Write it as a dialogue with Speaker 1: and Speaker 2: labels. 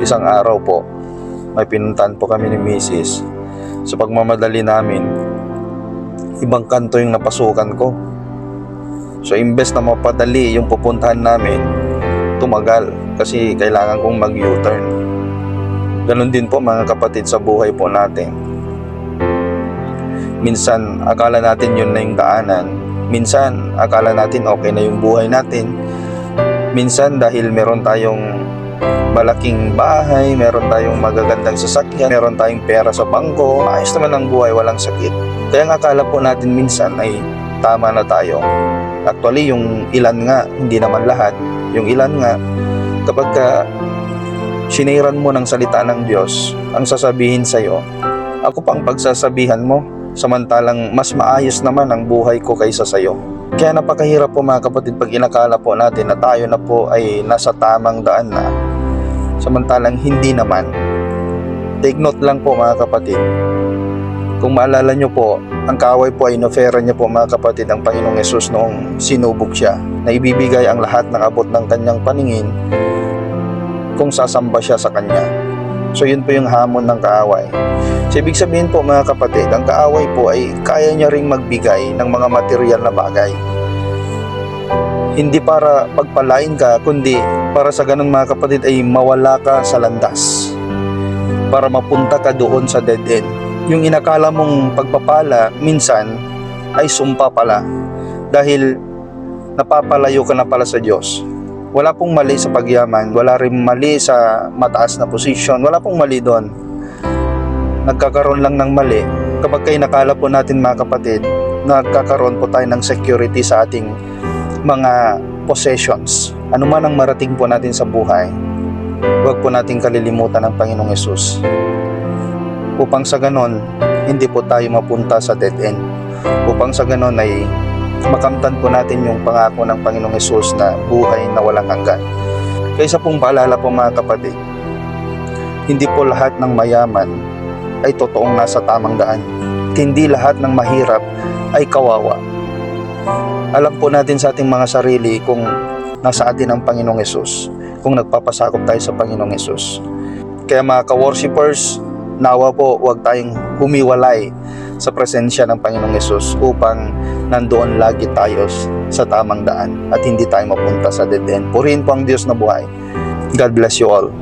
Speaker 1: Isang araw po, may pinuntahan po kami ni Mrs. Sa pagmamadali namin, ibang kanto yung napasukan ko. So imbes na mapadali yung pupuntahan namin, tumagal kasi kailangan kong mag-U-turn. Ganon din po mga kapatid sa buhay po natin. Minsan akala natin yun na yung daanan. Minsan akala natin okay na yung buhay natin. Minsan dahil meron tayong malaking bahay, meron tayong magagandang sasakyan, meron tayong pera sa bangko, ayos naman ang buhay, walang sakit. Kaya ang akala po natin minsan ay tama na tayo. Actually, yung ilan nga, hindi naman lahat, yung ilan nga, kapag siniran mo ng salita ng Diyos, ang sasabihin sa'yo, ako pang pagsasabihan mo, samantalang mas maayos naman ang buhay ko kaysa sa'yo. Kaya napakahirap po mga kapatid pag inakala po natin na tayo na po ay nasa tamang daan na, samantalang hindi naman. Take note lang po mga kapatid. Kung maalala nyo po, ang kaaway po ay inofera niya po mga kapatid ang Panginoong Hesus noong sinubok siya, na ibibigay ang lahat ng abot ng kanyang paningin kung sasamba siya sa kanya. So yun po yung hamon ng kaaway. So ibig sabihin po mga kapatid, ang kaaway po ay kaya niya ring magbigay ng mga material na bagay. Hindi para pagpalain ka, kundi para sa ganun mga kapatid ay mawala ka sa landas, para mapunta ka doon sa dead end. Yung inakala mong pagpapala minsan ay sumpa pala, dahil napapalayo ka na pala sa Diyos. Wala pong mali sa pagyaman, wala rin mali sa mataas na posisyon, wala pong mali doon. Nagkakaroon lang ng mali kapag kayo nakala po natin mga kapatid, nagkakaroon po tayo ng security sa ating mga possessions. Ano man ang marating po natin sa buhay, huwag po nating kalilimutan ng Panginoong Hesus, upang sa ganon hindi po tayo mapunta sa dead end, upang sa ganon ay makamtan po natin yung pangako ng Panginoong Hesus na buhay na walang hanggan. Kaysa pong paalala po mga kapatid, hindi po lahat ng mayaman ay totoong nasa tamang daan. Hindi lahat ng mahirap ay kawawa. Alam po natin sa ating mga sarili kung nasa atin ang Panginoong Hesus, kung nagpapasakop tayo sa Panginoong Hesus. Kaya mga ka-worshipers, nawa po huwag tayong humiwalay sa presensya ng Panginoong Hesus upang nandoon lagi tayo sa tamang daan at hindi tayo mapunta sa dead end. Purihin po ang Diyos na buhay. God bless you all.